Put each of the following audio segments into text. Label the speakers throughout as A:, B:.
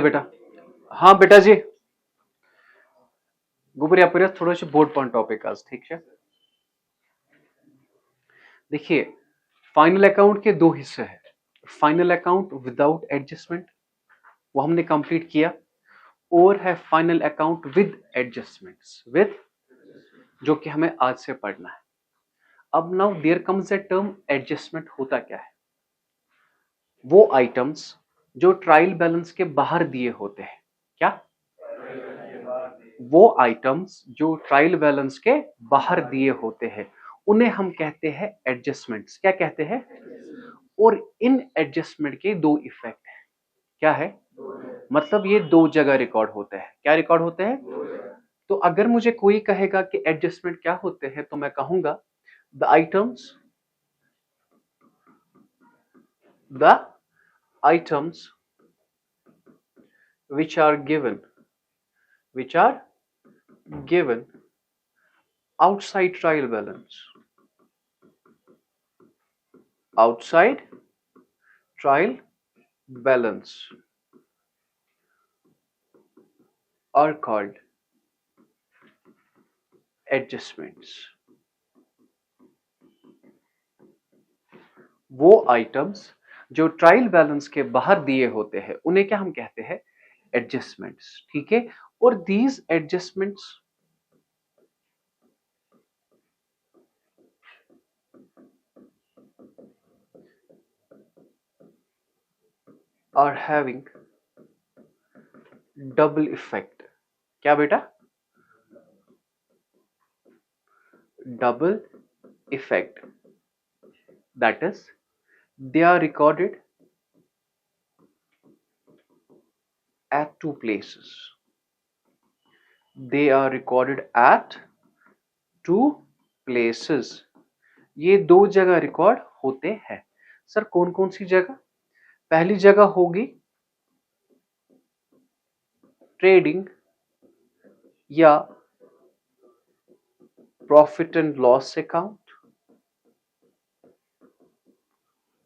A: बेटा हाँ बेटा जी गोबर या थोडंशे बोर्ड पण टॉपिक आज ठीक है। देखिए फाइनल अकाउंट के दो हिस्से हैं। फाइनल अकाउंट विदाउट एडजस्टमेंट वो हमने कंप्लीट किया और है final account with adjustments with जो कि हमें आज से पढ़ना है। अब now there comes a term adjustment होता क्या है? वो आइटम्स जो ट्रायल बैलेंस के बाहर दिए होते हैं। क्या? वो आइटम्स जो ट्रायल बैलेंस के बाहर दिए होते हैं उन्हें हम कहते हैं एडजस्टमेंट्स। क्या कहते हैं? और इन एडजस्टमेंट के दो इफेक्ट है। क्या है? मतलब ये दो जगह रिकॉर्ड होते हैं। क्या रिकॉर्ड होते हैं? तो अगर मुझे कोई कहेगा कि एडजस्टमेंट क्या होते हैं तो मैं कहूंगा the items which are given outside trial balance outside trial balance are called adjustments। वो आइटम्स जो ट्रायल बैलेंस के बाहर दिए होते हैं उन्हें क्या हम कहते हैं? एडजस्टमेंट्स। ठीक है। और these adjustments are having double effect. क्या बेटा? Double effect. That is they are recorded at two places। they are recorded at two places। ये दो जगह रिकॉर्ड होते हैं। सर कौन कौन सी जगह? पहली जगह होगी ट्रेडिंग या प्रॉफिट एंड लॉस अकाउंट,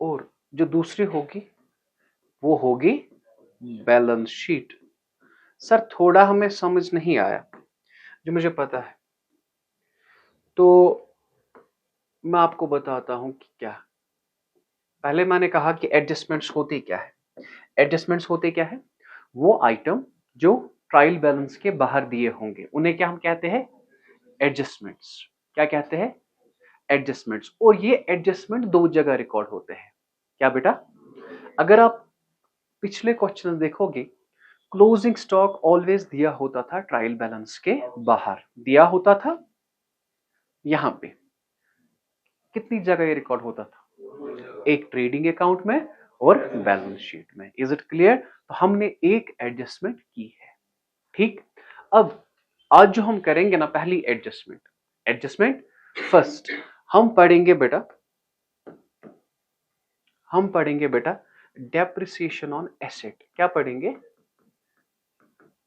A: और जो दूसरी होगी वो होगी बैलेंस शीट। सर थोड़ा हमें समझ नहीं आया, जो मुझे पता है तो मैं आपको बताता हूं कि क्या। पहले मैंने कहा कि एडजस्टमेंट्स होते क्या है। एडजस्टमेंट्स होते क्या है? वो आइटम जो ट्रायल बैलेंस के बाहर दिए होंगे उन्हें क्या हम कहते हैं? एडजस्टमेंट्स। क्या कहते हैं? एडजस्टमेंट्स। और ये एडजस्टमेंट दो जगह रिकॉर्ड होते हैं। क्या बेटा? अगर आप पिछले क्वेश्चन देखोगे, क्लोजिंग स्टॉक ऑलवेज दिया होता था ट्रायल बैलेंस के बाहर, दिया होता था। यहां पे कितनी जगह ये रिकॉर्ड होता था? एक ट्रेडिंग अकाउंट में और बैलेंस शीट में। Is it clear? तो हमने एक एडजस्टमेंट की है। ठीक। अब आज जो हम करेंगे ना, पहली एडजस्टमेंट फर्स्ट हम पढ़ेंगे बेटा डेप्रिसिएशन ऑन एसेट। क्या पढ़ेंगे?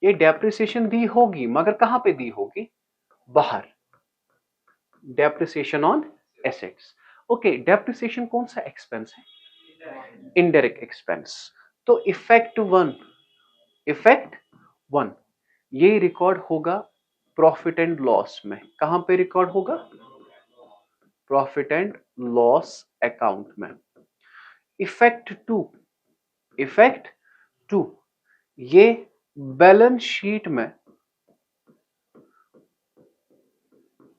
A: ये डेप्रिसिएशन दी होगी मगर कहां पे दी होगी? बाहर। Depreciation on assets. Okay, depreciation कौन सा एक्सपेंस है? Indirect expense. तो इफेक्ट वन ये रिकॉर्ड होगा प्रॉफिट एंड लॉस में। कहां पे रिकॉर्ड होगा? प्रॉफिट एंड लॉस अकाउंट में। इफेक्ट टू ये बैलेंस शीट में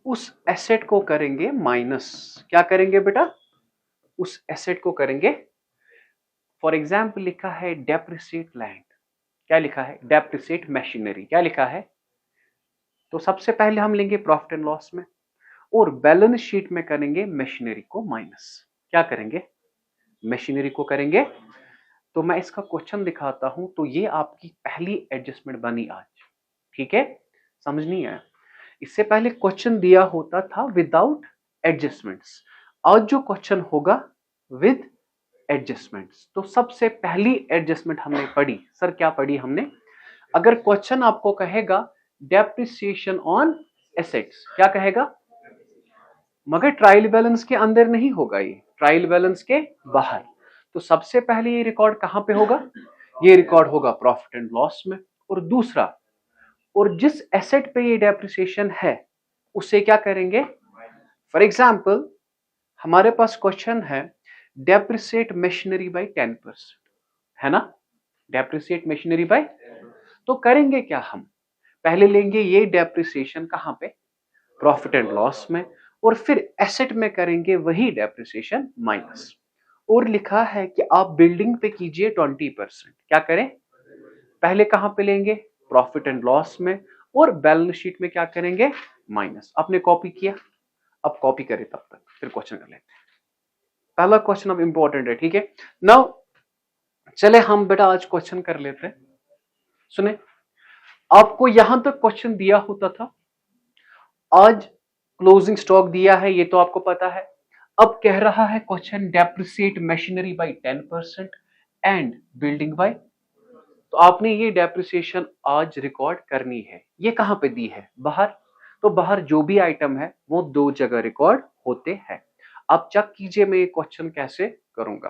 A: उस एसेट को करेंगे माइनस। क्या करेंगे बेटा? उस एसेट को करेंगे। फॉर एग्जाम्पल लिखा है डेप्रिसिएट लैंड। क्या लिखा है? Depreciate machinery. क्या लिखा है? तो सबसे पहले हम लेंगे प्रॉफिट एंड लॉस में और बैलेंस शीट में करेंगे मशीनरी को माइनस। क्या करेंगे? मशीनरी को करेंगे। तो मैं इसका क्वेश्चन दिखाता हूं। तो ये आपकी पहली एडजस्टमेंट बनी आज। ठीक है, समझ नहीं आया? इससे पहले क्वेश्चन दिया होता था विदाउट एडजस्टमेंट्स। आज जो क्वेश्चन होगा विद एडजस्टमेंट्स। तो सबसे पहली एडजस्टमेंट हमने पढ़ी। सर क्या पढ़ी हमने? अगर क्वेश्चन आपको कहेगा डेप्रिसिएशन ऑन एसेट्स, क्या कहेगा? मगर ट्रायल बैलेंस के अंदर नहीं होगा, ये ट्रायल बैलेंस के बाहर। तो सबसे पहले ये रिकॉर्ड कहां पे होगा? ये रिकॉर्ड होगा प्रॉफिट एंड लॉस में। और दूसरा, और जिस एसेट पे ये डेप्रिसिएशन है उसे क्या करेंगे? फॉर एग्जाम्पल हमारे पास क्वेश्चन है डेप्रिसिएट मशीनरी बाय 10%, है ना? डेप्रिसिएट मशीनरी बाय, तो करेंगे क्या हम? पहले लेंगे ये डेप्रिसिएशन कहां पे? प्रॉफिट एंड लॉस में, और फिर एसेट में करेंगे वही डेप्रिसिएशन माइनस। और लिखा है कि आप बिल्डिंग पे कीजिए 20%। क्या करें? पहले कहां पे लेंगे? प्रॉफिट एंड लॉस में, और बैलेंस शीट में क्या करेंगे? माइनस। आपने कॉपी किया, अब कॉपी करें, तब तक फिर क्वेश्चन कर लेते हैं। पहला क्वेश्चन अब इंपॉर्टेंट है, ठीक है? नाउ चले हम बेटा आज क्वेश्चन कर लेते हैं। सुने, आपको यहां तक क्वेश्चन दिया होता था, आज क्लोजिंग स्टॉक दिया है, ये तो आपको पता है। अब कह रहा है question depreciate machinery by 10% and building by, तो आपने ये डेप्रिसिएशन आज रिकॉर्ड करनी है। ये कहां पे दी है? बाहर। तो बाहर जो भी आइटम है वो दो जगह रिकॉर्ड होते हैं। आप चेक कीजिए मैं ये क्वेश्चन कैसे करूंगा।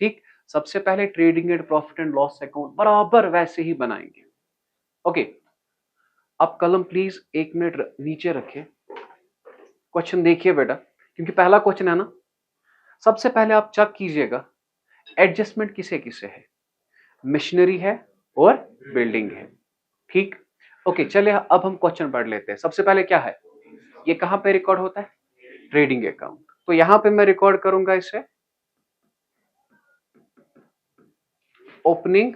A: ठीक, सबसे पहले trading and profit and loss account बराबर वैसे ही बनाएंगे। ओके, आप कलम प्लीज 1 मिनट नीचे रखें, क्वेश्चन देखिए बेटा, क्योंकि पहला क्वेश्चन है ना। सबसे पहले आप चेक कीजिएगा एडजस्टमेंट किसे किसे है? मशीनरी है और बिल्डिंग है। ठीक, ओके, चलिए अब हम क्वेश्चन पढ़ लेते हैं। सबसे पहले क्या है, ये कहां पे रिकॉर्ड होता है? Trading account. तो यहां पे मैं रिकॉर्ड करूंगा इसे opening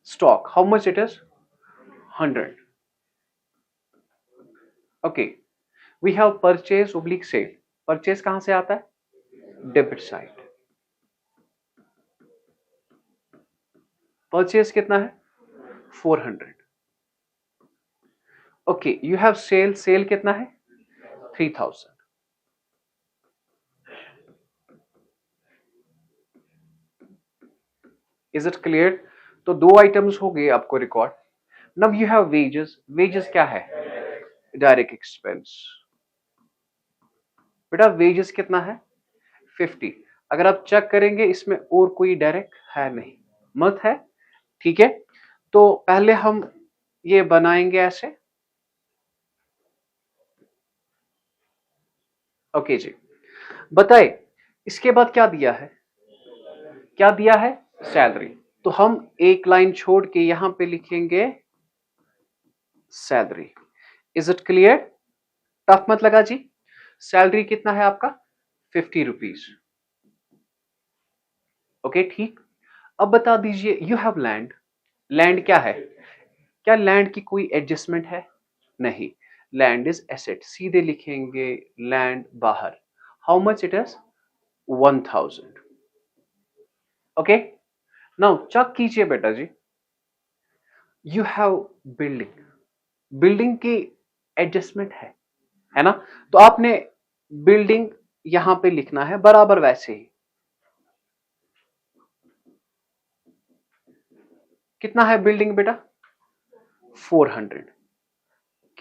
A: stock, how much it is? 100। Okay, we have purchase oblique sale. Purchase कहां से आता है? Debit side. परचेज कितना है? 400। Okay, you have sale, sale कितना है? 3000। Is it clear? तो दो आइटम्स हो गए आपको record. Now you have wages. Wages क्या है? Direct expense. बेटा वेजेस कितना है? 50। अगर आप चेक करेंगे इसमें और कोई डायरेक्ट है नहीं, मत है, ठीक है? तो पहले हम ये बनाएंगे ऐसे। ओके जी, बताए इसके बाद क्या दिया है? क्या दिया है? सैलरी। तो हम एक लाइन छोड़ के यहां पे लिखेंगे salary. Is it clear? Tough मत लगा जी। सैलरी कितना है आपका? 50 रुपीज। ओके ठीक, अब बता दीजिए यू हैव लैंड। लैंड क्या है? क्या लैंड की कोई एडजस्टमेंट है? नहीं, लैंड इज एसेट, सीधे लिखेंगे लैंड बाहर। How much it is? 1000। Okay, now check कीजिए बेटा जी, यू हैव बिल्डिंग। बिल्डिंग की एडजस्टमेंट है ना? तो आपने बिल्डिंग यहां पे लिखना है बराबर वैसे ही। कितना है बिल्डिंग बेटा? 400।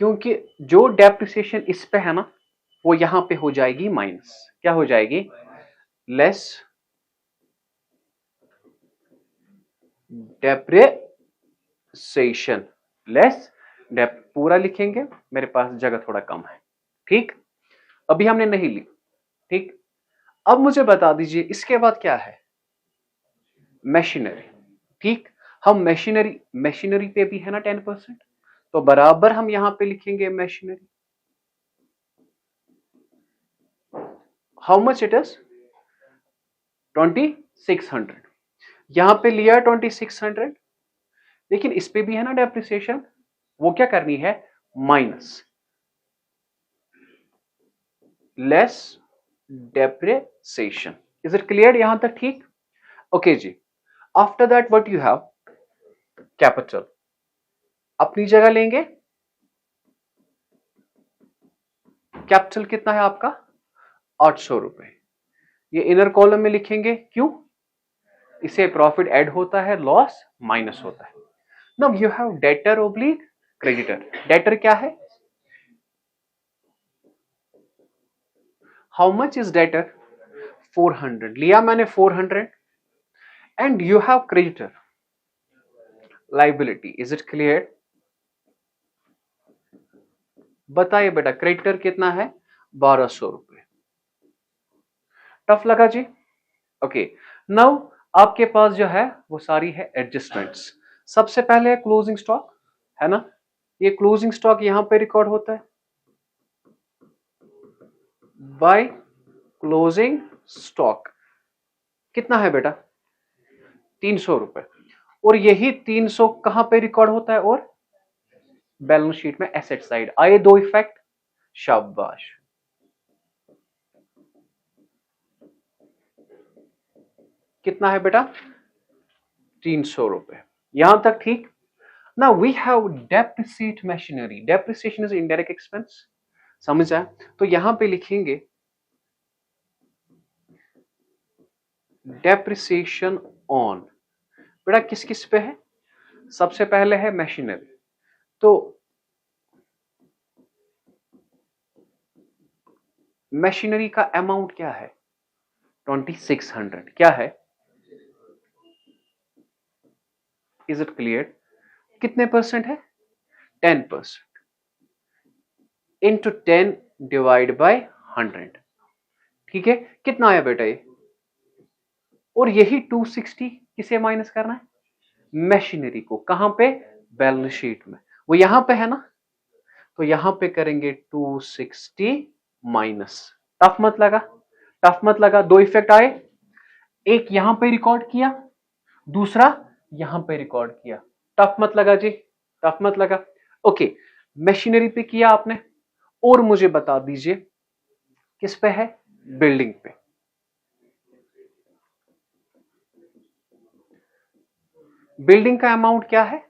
A: क्योंकि जो डेप्रिसिएशन इस पे है ना वो यहां पे हो जाएगी माइनस। क्या हो जाएगी? Less depreciation. लेस डेप, पूरा लिखेंगे, मेरे पास जगह थोड़ा कम है। ठीक, अभी हमने नहीं ली। ठीक, अब मुझे बता दीजिए इसके बाद क्या है? मशीनरी। ठीक, हम मशीनरी, मशीनरी पे भी है ना 10%, तो बराबर हम यहां पे लिखेंगे machinery. How much it is? 2600। यहां पे लिया 2600, लेकिन इस पे भी है ना डेप्रिसिएशन, वो क्या करनी है? Minus, less depreciation. Is it clear यहां तक? ठीक, ओके जी। After that what you have? Capital अपनी जगह लेंगे। कैपिटल कितना है आपका? 800 रुपए। ये इनर कॉलम में लिखेंगे, क्यों? इसे प्रॉफिट ऐड होता है, लॉस माइनस होता है। Now you have debtor oblique creditor. Debtor क्या है? How much is debtor? 400। लिया मैंने 400 and you have creditor liability. Is it clear? बताइए बेटा, क्रेडिटर कितना है? 1200 रुपए। टफ लगा जी? ओके, नाउ आपके पास जो है वो सारी है एडजस्टमेंट्स। सबसे पहले है क्लोजिंग स्टॉक, है ना? ये क्लोजिंग स्टॉक यहां पे रिकॉर्ड होता है बाय क्लोजिंग स्टॉक। कितना है बेटा? 300 रुपए। और यही 300 कहां पे रिकॉर्ड होता है? और बैलेंस शीट में एसेट साइड। आए दो इफेक्ट? शाबाश। कितना है बेटा? 300 रुपए। यहां तक ठीक? Now we have depreciate machinery. Depreciation is indirect expense. समझ आया? तो यहां पे लिखेंगे depreciation on। बेटा किस किस पे है? सबसे पहले है मशीनरी। तो मशीनरी का अमाउंट क्या है? 2600। क्या है? Is it clear? कितने परसेंट है? 10%। Into 10 divide by 100। ठीक है, कितना आया बेटा ये? और यही 260 किसे माइनस करना है? मशीनरी को। कहां पे? बैलेंस शीट में। वो यहां पे है ना, तो यहां पे करेंगे 260 माइनस। टफ मत लगा? टफ मत लगा? दो इफेक्ट आए, एक यहां पे रिकॉर्ड किया, दूसरा यहां पे रिकॉर्ड किया। टफ मत लगा जी? टफ मत लगा? ओके, मशीनरी पे किया आपने, और मुझे बता दीजिए किस पे है? बिल्डिंग पे। बिल्डिंग का अमाउंट क्या है?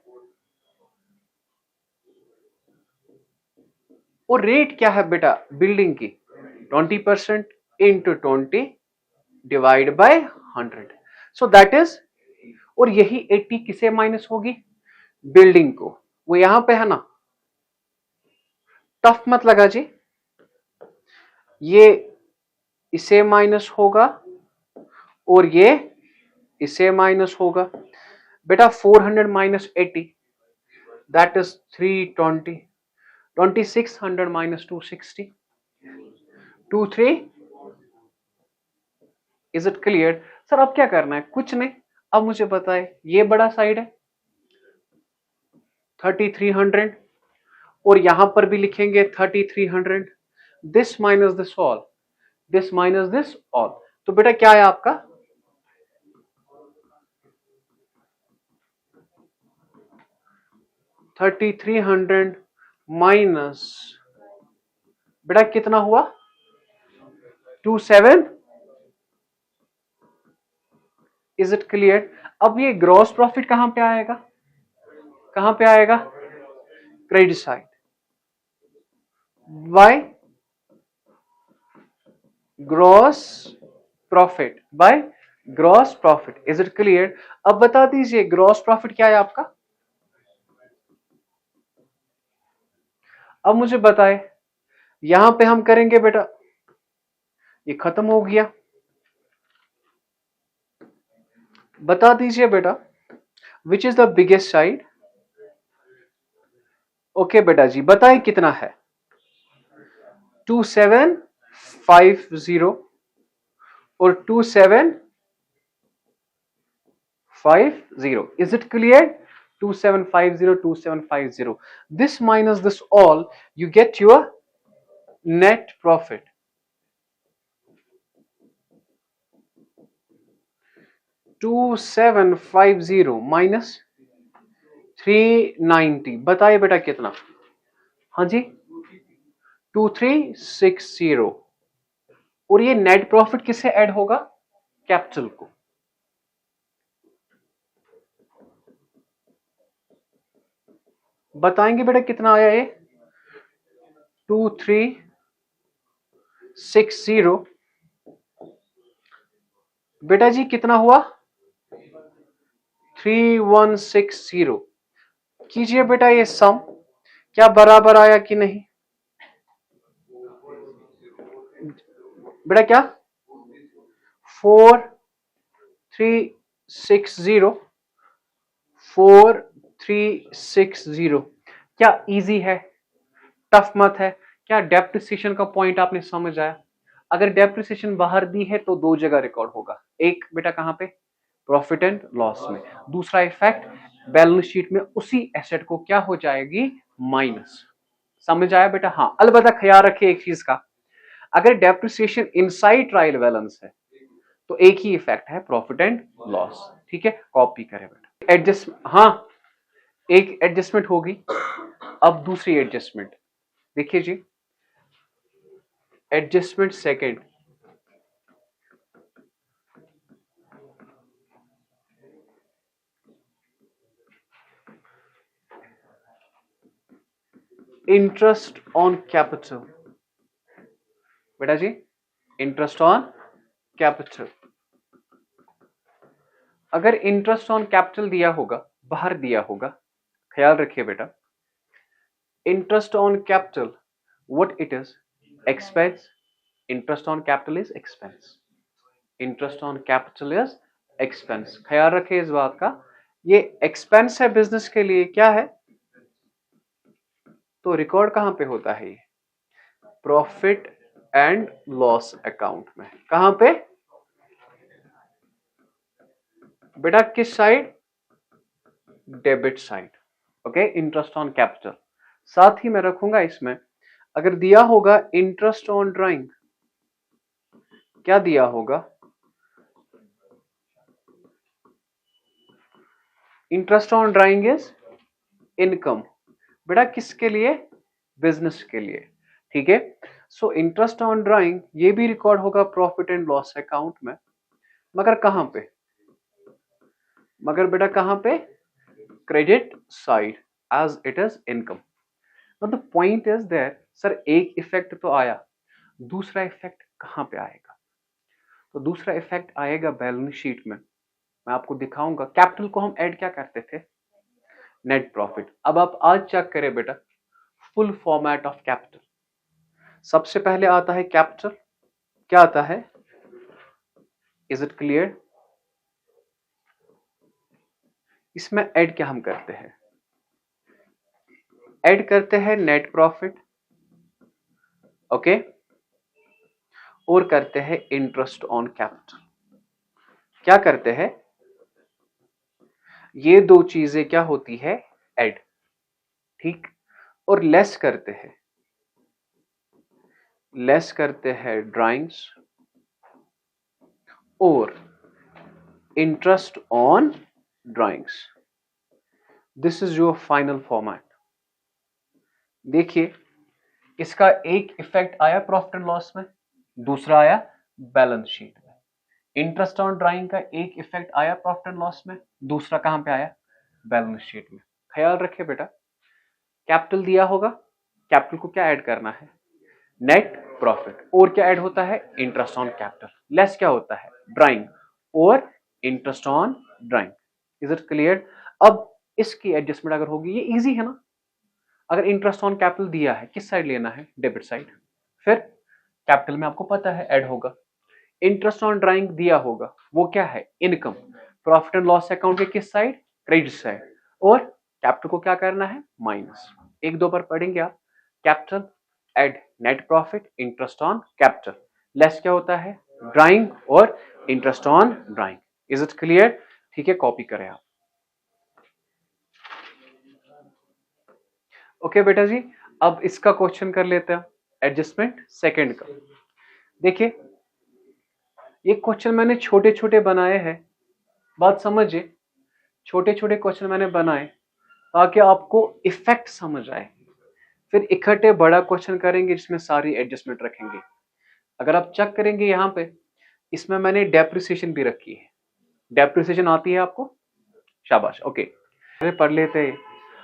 A: और रेट क्या है बेटा बिल्डिंग की? 20% into 20 divide by 100। So that is, और यही 80 किसे माइनस होगी? बिल्डिंग को। वो यहां पे है ना। टफ मत लगा जी? ये इसे माइनस होगा और ये इसे माइनस होगा। बेटा 400 minus 80 that is 320। 2600 minus 260 23। Is it clear? Sir अब क्या करना है? कुछ नहीं, अब मुझे बताए ये बड़ा साइड है 3300, और यहां पर भी लिखेंगे 3300। This minus this all, this minus this all. तो बेटा क्या है आपका? 3300 माइनस, बेटा कितना हुआ? 27। Is it clear? अब ये ग्रॉस प्रॉफिट कहां पे आएगा? कहां पे आएगा? Credit side. By gross profit, by gross profit. Is it clear? अब बता दीजिए ग्रॉस प्रॉफिट क्या है आपका? अब मुझे बताए, यहां पे हम करेंगे बेटा, ये खत्म हो गया। बता दीजिए बेटा which is the biggest side? Okay बेटा जी, बताएं कितना है? 2750 और 2750। Is it clear? 2750 2750। This minus this all, you get your net profit। 2750 minus 390। बताइए बेटा कितना? हाँ जी, 2360। और ये नेट प्रॉफिट किससे ऐड होगा? कैपिटल को। बताएंगे बेटा कितना आया ये? 2360। बेटा जी कितना हुआ? 3160। कीजिए बेटा ये सम, क्या बराबर आया कि नहीं? बेटा क्या? 4360 4360 क्या इजी है, टफ मत है क्या? डेप्रिसिएशन का पॉइंट आपने समझ आया? अगर डेप्रिसिएशन बाहर दी है तो दो जगह रिकॉर्ड होगा, एक बेटा कहां पे, प्रॉफिट एंड लॉस में, दूसरा इफेक्ट बैलेंस शीट में उसी एसेट को क्या हो जाएगी, माइनस। समझ आया बेटा? हाँ, अलबत्ता ख्याल रखिए एक चीज का, अगर डेप्रिसिएशन इनसाइड ट्रायल बैलेंस है तो एक ही इफेक्ट है, प्रॉफिट एंड लॉस। ठीक है, कॉपी करें बेटा। एडजस्ट, हाँ एक एडजस्टमेंट होगी। अब दूसरी एडजस्टमेंट देखिए जी, adjustment second, interest on capital. बेटा जी, इंटरेस्ट ऑन कैपिटल, अगर इंटरेस्ट ऑन कैपिटल दिया होगा, बाहर दिया होगा, ख्याल रखिए बेटा, interest on capital what it is, expense. Interest on capital is expense, interest on capital is expense. ख्याल रखिए इस बात का, ये एक्सपेंस है बिजनेस के लिए, क्या है तो रिकॉर्ड कहां पे होता है, ये प्रॉफिट एंड लॉस अकाउंट में। कहां पे बेटा, किस side, debit side. Okay, interest on capital. साथ ही मैं रखूंगा इसमें, अगर दिया होगा इंटरेस्ट ऑन ड्राइंग, क्या दिया होगा, interest on drawing is income. बेटा किसके लिए, बिजनेस के लिए। ठीक है, सो इंटरेस्ट ऑन ड्राइंग ये भी रिकॉर्ड होगा प्रॉफिट एंड लॉस अकाउंट में, मगर कहां पे, मगर बेटा कहां पे, credit side as it is income. The point is that sir एक इफेक्ट तो आया, दूसरा इफेक्ट कहां पे आएगा, तो दूसरा इफेक्ट आएगा बैलेंस शीट में। मैं आपको दिखाऊंगा, कैपिटल को हम ऐड क्या करते थे, नेट प्रॉफिट। अब आप आज चेक करें बेटा, फुल फॉर्मेट ऑफ कैपिटल। सबसे पहले आता है कैपिटल, क्या आता है, इज इट क्लियर? इसमें ऐड क्या हम करते हैं, ऐड करते हैं नेट प्रॉफिट, ओके, और करते हैं इंटरेस्ट ऑन कैपिटल। क्या करते हैं, ये दो चीजें क्या होती है, ऐड। ठीक, और लेस करते हैं, लेस करते हैं ड्राइंग्स और interest on drawings. This is your final format. देखिए, इसका एक इफेक्ट आया प्रॉफिट एंड लॉस में, दूसरा आया बैलेंस शीट में। इंटरेस्ट ऑन ड्राइंग का एक इफेक्ट आया प्रॉफिट एंड लॉस में, दूसरा कहां पे आया, बैलेंस शीट में। ख्याल रखिए बेटा, कैपिटल दिया होगा, कैपिटल को क्या ऐड करना है, नेट प्रॉफिट, और क्या ऐड होता है, इंटरेस्ट ऑन कैपिटल, लेस क्या होता है, ड्राइंग और interest on drawing. Is it clear? अब इसकी एडजस्टमेंट अगर होगी, ये इजी है ना, अगर इंटरेस्ट ऑन कैपिटल दिया है, किस साइड लेना है, डेबिट साइड, फिर कैपिटल में आपको पता है ऐड होगा। इंटरेस्ट ऑन ड्राइंग दिया होगा, वो क्या है, income, profit and loss account के किस साइड, क्रेडिट साइड, और कैपिटल को क्या करना है, माइनस। एक दो पर पढ़ेंगे आप, capital add net profit, interest on capital, less क्या होता है, ड्राइंग और interest on drawing. Is it clear? ठीक है, कॉपी करें आप। ओके बेटा जी, अब इसका क्वेश्चन कर लेते हैं, एडजस्टमेंट सेकंड का। देखिए, ये क्वेश्चन मैंने छोटे छोटे बनाए हैं, बात समझिए, छोटे छोटे क्वेश्चन मैंने बनाए ताकि आपको इफेक्ट समझ आए, फिर इकट्ठे बड़ा क्वेश्चन करेंगे जिसमें सारी एडजस्टमेंट रखेंगे। अगर आप चेक करेंगे यहाँ पे, इसमें मैंने डेप्रिसिएशन भी रखी है, डेप्रिसिएशन आती है आपको, शाबाश, ओके, पढ़ लेते हैं।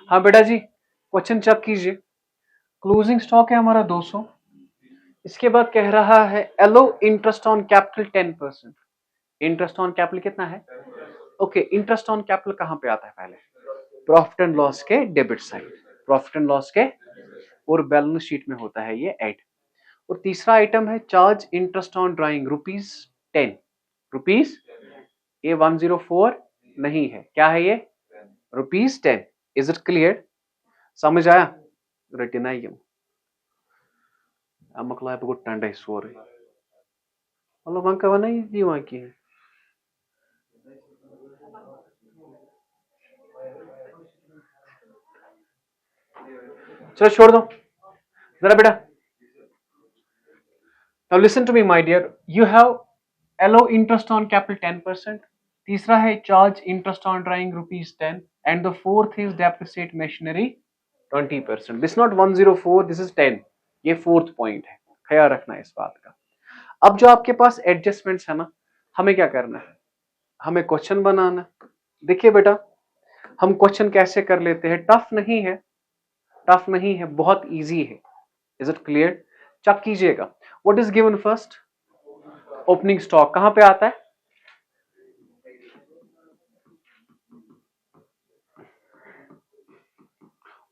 A: हाँ बेटा जी, क्वेश्चन चेक कीजिए, क्लोजिंग स्टॉक है हमारा 200, इसके बाद कह रहा है allow interest on capital 10%। Interest on capital कितना है, ओके, इंटरेस्ट ऑन कैपिटल कहां पे आता है, पहले प्रॉफिट एंड लॉस के debit side, profit and loss के, और बैलेंस शीट में होता है ये ऐड। और तीसरा आइटम है charge interest on drawing, ₹10, rupees ये 104 नहीं है, क्या है ये? ₹10। Is it clear? समझ आया? रटिना ये मकला पे टंडे सोरे मतलब वहां का वना ही वहां की है। चलो छोड़ दो जरा बेटा। Now listen to me my dear, you have allow interest on capital 10%, तीसरा है charge interest on drawing ₹10, and the fourth is depreciate machinery 20%. This is not 104, this is 10. ये फोर्थ पॉइंट है, ख्याल रखना है इस बात का। अब जो आपके पास एडजस्टमेंट्स है ना, हमें क्या करना है? हमें क्वेश्चन बनाना है। देखिए बेटा, हम क्वेश्चन कैसे कर लेते हैं, टफ नहीं है, टफ नहीं है, बहुत इजी है। Is it clear? चेक कीजिएगा। What is given first? Opening stock कहां पे आता है?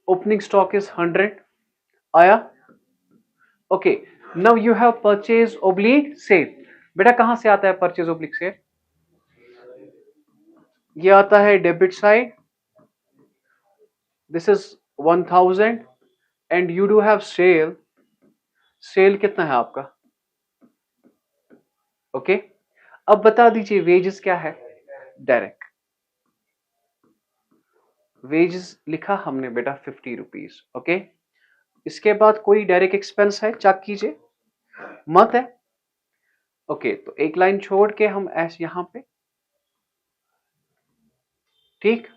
A: ओपनिंग स्टॉक इज 100 आया। Okay, now you have purchase oblique sale. बेटा कहां से आता है परचेज ओब्लिक सेल? ये आता है debit side, this is 1000 and you do have sale. Sale कितना है आपका? ओके, अब बता दीजिए वेजेस क्या है? डायरेक्ट वेजेस लिखा हमने बेटा 50 रुपीज। ओके, इसके बाद कोई डायरेक्ट एक्सपेंस है? चेक कीजिए, मत है। ओके, तो एक लाइन छोड़ के हम ऐसे यहां पे, ठीक।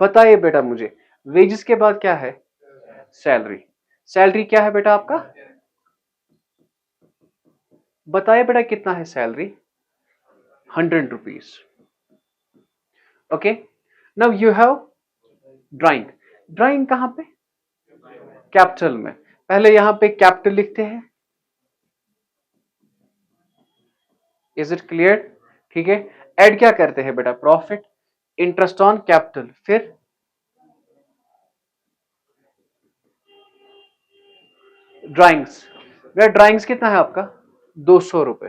A: बताइए बेटा मुझे, वेजेस के बाद क्या है? सैलरी। सैलरी क्या है बेटा आपका? बताइए बेटा कितना है salary? 100 rupees. Okay, now you have drawing. Drawing कहां पे? कैपिटल में। पहले यहां पे कैपिटल लिखते हैं। Is it clear? ठीक है, ऐड क्या करते हैं बेटा? प्रॉफिट इंटरेस्ट ऑन कैपिटल, फिर ड्राइंग्स। बेटा ड्राइंग्स कितना है आपका? 200 रुपए।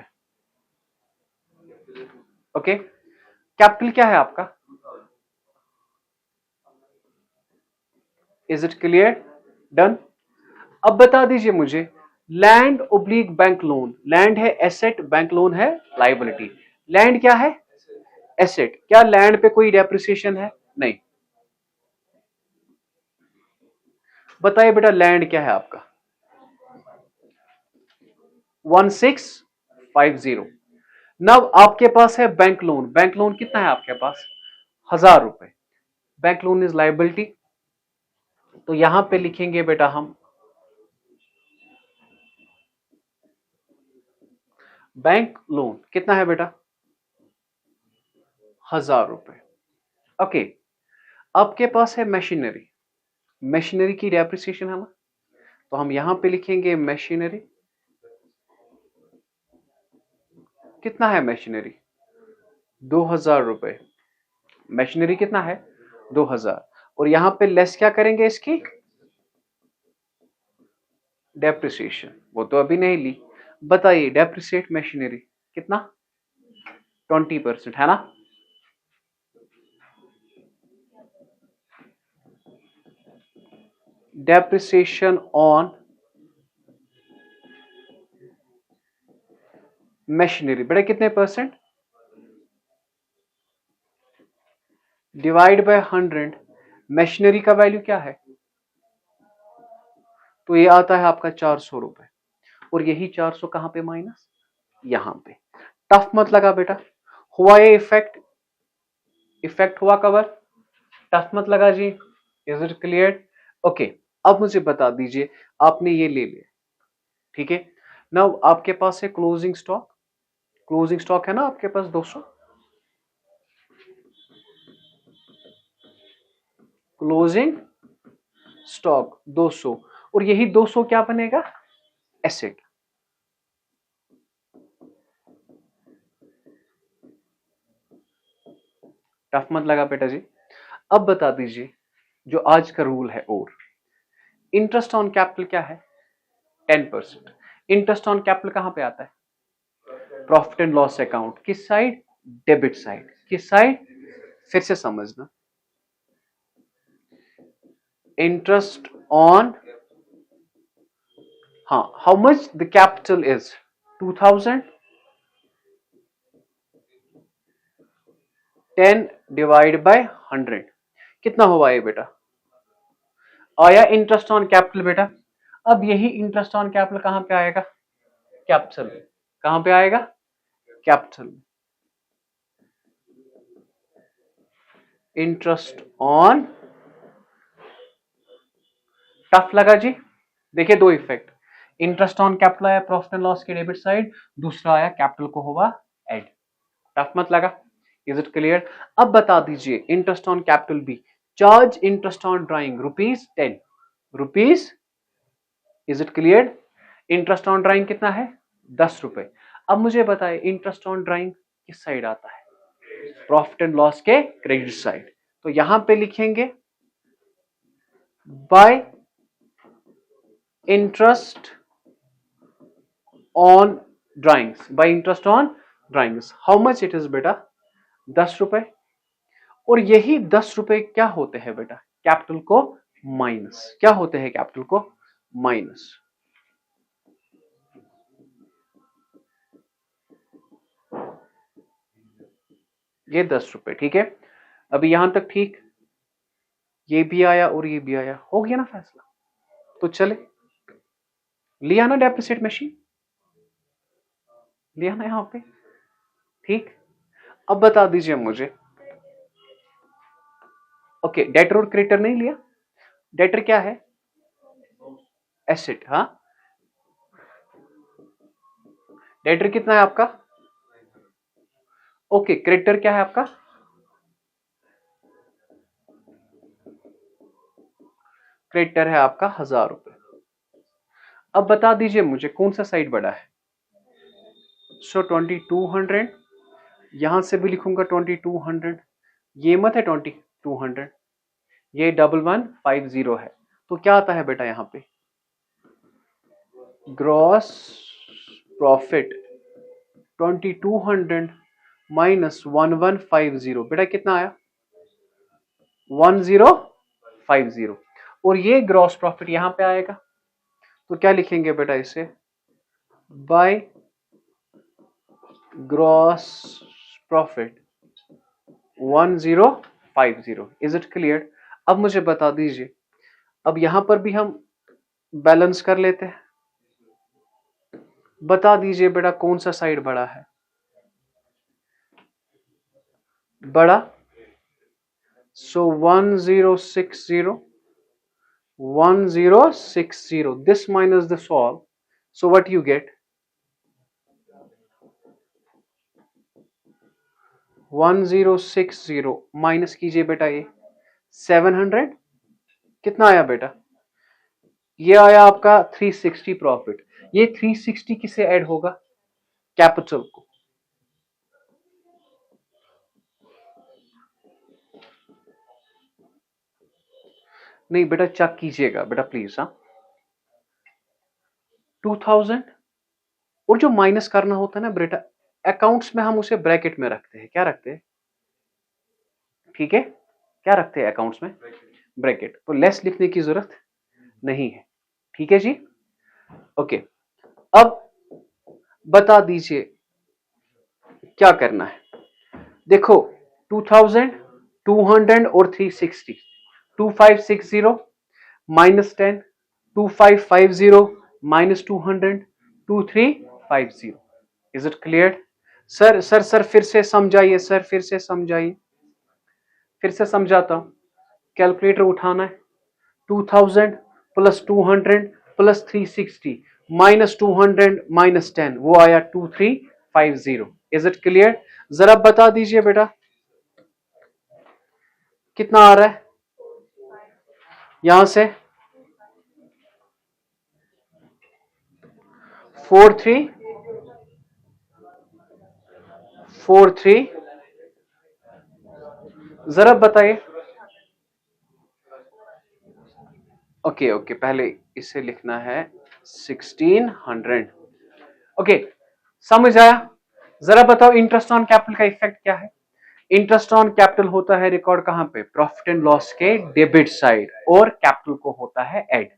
A: ओके, कैपिटल क्या है आपका? Is it clear? डन। अब बता दीजिए मुझे, land oblique bank loan. Land है एसेट, बैंक लोन है लाइबिलिटी। लैंड क्या है? एसेट। क्या लैंड पे कोई डेप्रिसिएशन है? नहीं। बताइए बेटा लैंड क्या है आपका? 1650। नव आपके पास है बैंक लोन। बैंक लोन कितना है आपके पास? 1000 रुपए। बैंक लोन इज लाइबिलिटी, तो यहां पे लिखेंगे बेटा हम बैंक लोन कितना है बेटा? 1000 रुपए। ओके, आपके पास है मशीनरी। मशीनरी की डेप्रिसिएशन है ना, तो हम यहां पे लिखेंगे मशीनरी। कितना है मशीनरी? 2000 रुपए। मशीनरी कितना है? 2000। और यहां पे लेस क्या करेंगे इसकी? डेप्रिसिएशन, वो तो अभी नहीं ली। बताइए डेप्रिसिएट मशीनरी कितना? 20% है ना। डेप्रिसिएशन ऑन मशीनरी बेटा कितने परसेंट? Divide by 100। मशीनरी का वैल्यू क्या है? तो ये आता है आपका 400 रुपए। और यही 400 कहां पे माइनस? यहां पे। टफ मत लगा बेटा, हुआ ये इफेक्ट? इफेक्ट हुआ कवर? टफ मत लगा जी। Is it clear? ओके, अब मुझे बता दीजिए, आपने ये ले लिया, ठीक है। नाउ आपके पास है क्लोजिंग स्टॉक। क्लोजिंग स्टॉक है ना आपके पास 200। क्लोजिंग स्टॉक 200, और यही 200 क्या बनेगा? एसेट। टफ मत लगा बेटा जी। अब बता दीजिए, जो आज का रूल है, और इंटरेस्ट ऑन कैपिटल क्या है? 10%। इंटरेस्ट ऑन कैपिटल कहां पे आता है? Profit and loss account. किस साइड? Debit side. किस साइड? फिर से समझना, इंटरेस्ट ऑन, हाँ, how much the capital is 2000, 10 divide by 100 कितना हुआ ये बेटा? आया इंटरेस्ट ऑन कैपिटल बेटा। अब यही इंटरेस्ट ऑन कैपिटल कहां पे आएगा? कैपिटल में। कहां पे आएगा? कैपिटल में। इंटरेस्ट ऑन, टफ लगा जी? देखिए दो इफेक्ट, इंटरेस्ट ऑन कैपिटल आया प्रॉफिट एंड लॉस के डेबिट साइड, दूसरा आया कैपिटल को हुआ ऐड। टफ मत लगा? Is it clear? अब बता दीजिए interest on capital B, charge interest on drawing ₹10, rupees. Is it clear? Interest on drawing कितना है? ₹10। अब मुझे बताए इंटरेस्ट ऑन ड्राइंग किस साइड आता है? प्रॉफिट एंड लॉस के क्रेडिट साइड। तो यहां पे लिखेंगे bye interest on drawings, bye interest on drawings. How much it is बेटा? ₹10। और यही ₹10 क्या होते हैं बेटा? कैपिटल को माइनस। क्या होते हैं कैपिटल को माइनस? ये ₹10, ठीक है। अभी यहां तक ठीक, ये भी आया और ये भी आया, हो गया ना फैसला? तो चले, लिया ना डेप्रिसिएट मशीन, लिया ना यहां पे, ठीक। अब बता दीजिए मुझे, ओके, डेटर और क्रेडिटर नहीं लिया। डेटर क्या है? एसेट, हाँ। डेटर कितना है आपका? ओके, क्रेडिटर क्या है आपका? क्रेडिटर है आपका ₹1000। अब बता दीजिए मुझे कौन सा साइड बड़ा है? सो 2200, यहां से भी लिखूंगा 2200, ये मत है 2200, ये 1150 है। तो क्या आता है बेटा यहां पे? ग्रॉस प्रॉफिट 2200 माइनस 1150, बेटा कितना आया? 1050। और ये ग्रॉस प्रॉफिट यहां पे आएगा, तो क्या लिखेंगे बेटा इसे? By gross profit 1050। Is it clear? अब मुझे बता दीजिए, अब यहां पर भी हम बैलेंस कर लेते हैं। बता दीजिए बेटा कौन सा साइड बड़ा है? बड़ा। सो 1060 this minus this all, so what you get? 1060 minus कीजिए बेटा, ये 700 कितना आया बेटा? ये आया आपका 360 प्रॉफिट। ये 360 किसे ऐड होगा? कैपिटल को। नहीं बेटा, चेक कीजिएगा बेटा प्लीज, हाँ। 2000, और जो माइनस करना होता है ना बेटा, अकाउंट्स में हम उसे ब्रैकेट में रखते हैं। क्या रखते हैं? ठीक है, क्या रखते हैं अकाउंट्स में? ब्रैकेट। तो लेस लिखने की जरूरत नहीं है, ठीक है जी। ओके, अब बता दीजिए क्या करना है। देखो 2000, 200 और 360, 2560 minus 10, 2550 minus 200, 2350। Is it clear? Sir फिर से समझाइए, सर फिर से समझाइए, फिर से समझाता हूं। कैलकुलेटर उठाना है, 2000 प्लस 200 प्लस 360 माइनस 200 माइनस 10, वो आया 2350। Is it clear? जरा बता दीजिए बेटा कितना आ रहा है यहां से? 4343, जरा बताइए। ओके ओके, पहले इसे लिखना है 1600। ओके, समझ आया? जरा बताओ इंटरेस्ट ऑन कैपिटल का इफेक्ट क्या है? इंटरेस्ट ऑन कैपिटल होता है रिकॉर्ड कहां पे? प्रॉफिट एंड लॉस के डेबिट साइड, और कैपिटल को होता है ऐड।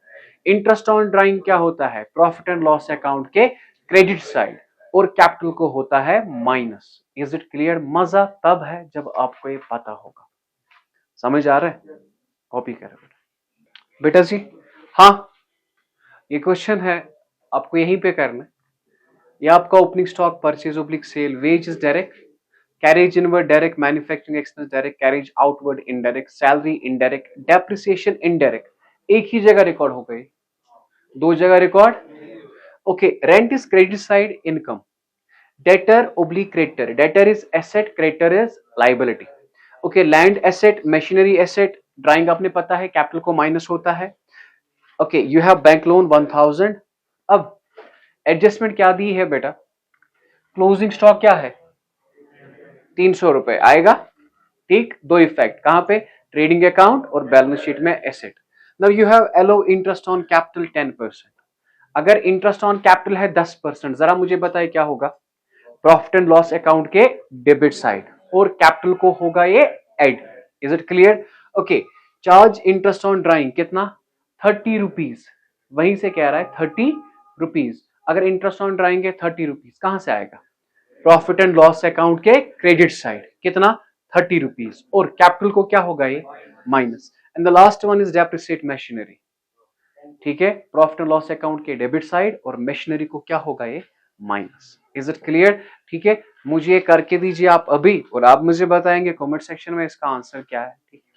A: इंटरेस्ट ऑन ड्राइंग क्या होता है? प्रॉफिट एंड लॉस अकाउंट के क्रेडिट साइड, और कैपिटल को होता है माइनस। Is it clear? मजा तब है जब आपको ये पता होगा। समझ आ रहा है? कॉपी करो बेटा जी। हाँ, ये क्वेश्चन है, आपको यहीं पे करना है। ये आपका opening stock, purchase oblique sale, wage is direct, carriage inward direct, manufacturing expense direct, carriage outward indirect, salary indirect, depreciation indirect. एक ही जगह रिकॉर्ड हो गई, दो जगह record. Okay, rent is credit side income, debtor oblique creditor, debtor is asset, creditor is liability. Okay, land asset, machinery asset, drawing आपने पता है कैपिटल को माइनस होता है। Okay, you have bank loan 1000। अब एडजस्टमेंट क्या दी है बेटा? क्लोजिंग स्टॉक क्या है? 300 रुपए आएगा। ठीक, दो इफेक्ट कहां पे? ट्रेडिंग अकाउंट और बैलेंस शीट में asset. Now you have allow interest on capital 10%। अगर इंटरेस्ट ऑन कैपिटल है 10%, जरा मुझे बताइए क्या होगा? प्रॉफिट एंड लॉस अकाउंट के डेबिट साइड, और कैपिटल को होगा ये add. Is it clear? Okay, charge interest on drawing कितना? 30 रुपीज। वहीं से कह रहा है 30 रुपीज। अगर इंटरेस्ट ऑन ड्राइंग है 30 रुपीज, कहां से आएगा? प्रॉफिट एंड लॉस अकाउंट के क्रेडिट साइड, कितना? 30 रुपीज, और कैपिटल को क्या होगा ये? Minus. And the last one is depreciate machinery. ठीक है, प्रॉफिट एंड लॉस अकाउंट के डेबिट साइड, और मशीनरी को क्या होगा ये? माइनस। Is it clear? ठीक है, मुझे करके दीजिए आप अभी, और आप मुझे बताएंगे कमेंट सेक्शन में इसका आंसर क्या है। ठीक है।